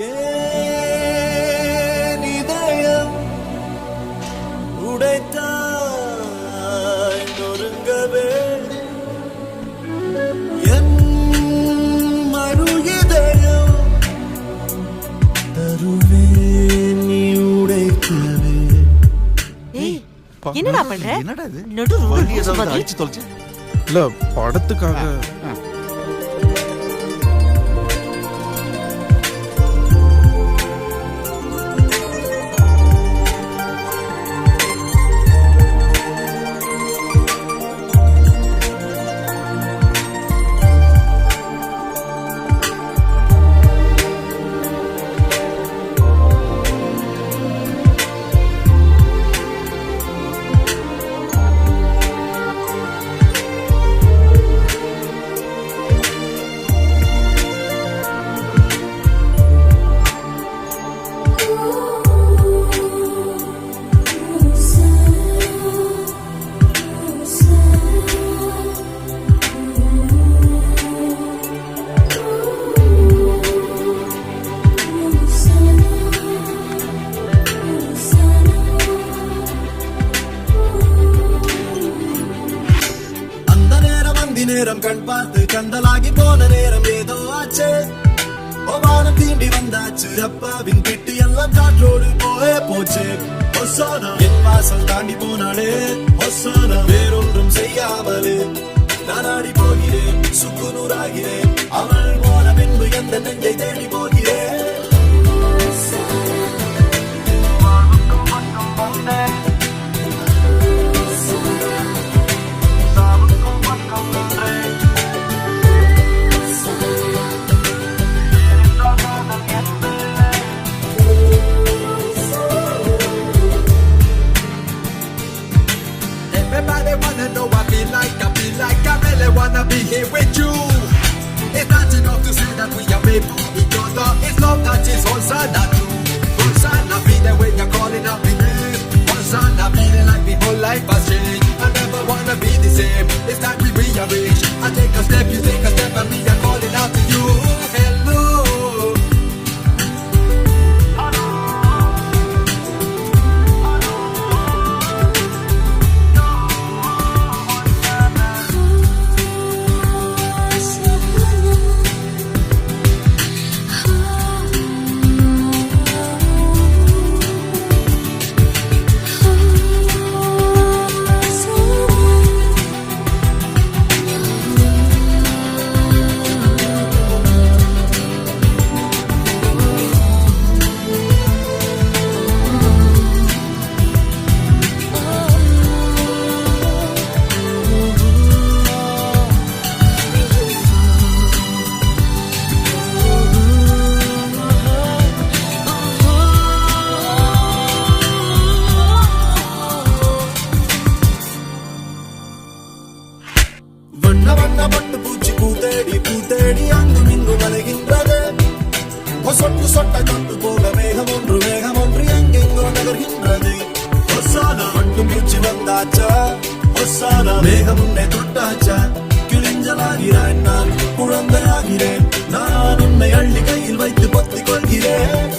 ஏன் இதயம் உடைத்தாய் நொறுங்கவே என் மறு இதயம் தருவேன் நீ உடைக்கவே. என்னடா பண்ற? என்னடா இது? நடு ரோட்ல ஏதாவது அடிச்சு தொலைச்சு? இல்ல படத்துக்காக. நேரம் கண் பார்த்து கந்தலாகி போன நேரம் ஏதோ ஆச்சு. வானம் தீண்டி வந்தாச்சு. அப்பாவின் கிட்டி எல்லாம் காற்றோடு போயே போச்சு. என் வாசல் தாண்டி போனாலே வேறொன்றும் செய்யாமலே நானாடி போகிறேன். சுக்குநூறாகிறேன். அவள் போன பின்பு எந்த நெஞ்சை தேடி போகிறேன். Everybody wanna know I feel like I really wanna be here with you. It's not enough to say that we are made for each other. It's love that is one side not true. One side not feeling when you're calling out me name. One side not feeling like my whole life has changed. I never wanna be the same. It's time we rearrange. I take a step, you take a step, and me I'm calling out to you. Hello. வண்ண வண்ண பட்டு பூச்சி பூத்தேடி பூத்தேடி அங்கும் இங்கும் அலைகின்றது. சொட்டு சொட்ட கொண்டு போக மேகம் ஒன்று எங்கெங்கோ நகர்கின்றது. மட்டும் பூச்சி வந்தாச்சா மேகம் உன்னை தொட்டாச்சா. கிழிஞ்சலாகிறேன் நான் குழந்தையாகிறேன். நான் உன்னை அள்ளி கையில் வைத்து பொத்திக் கொள்கிறேன்.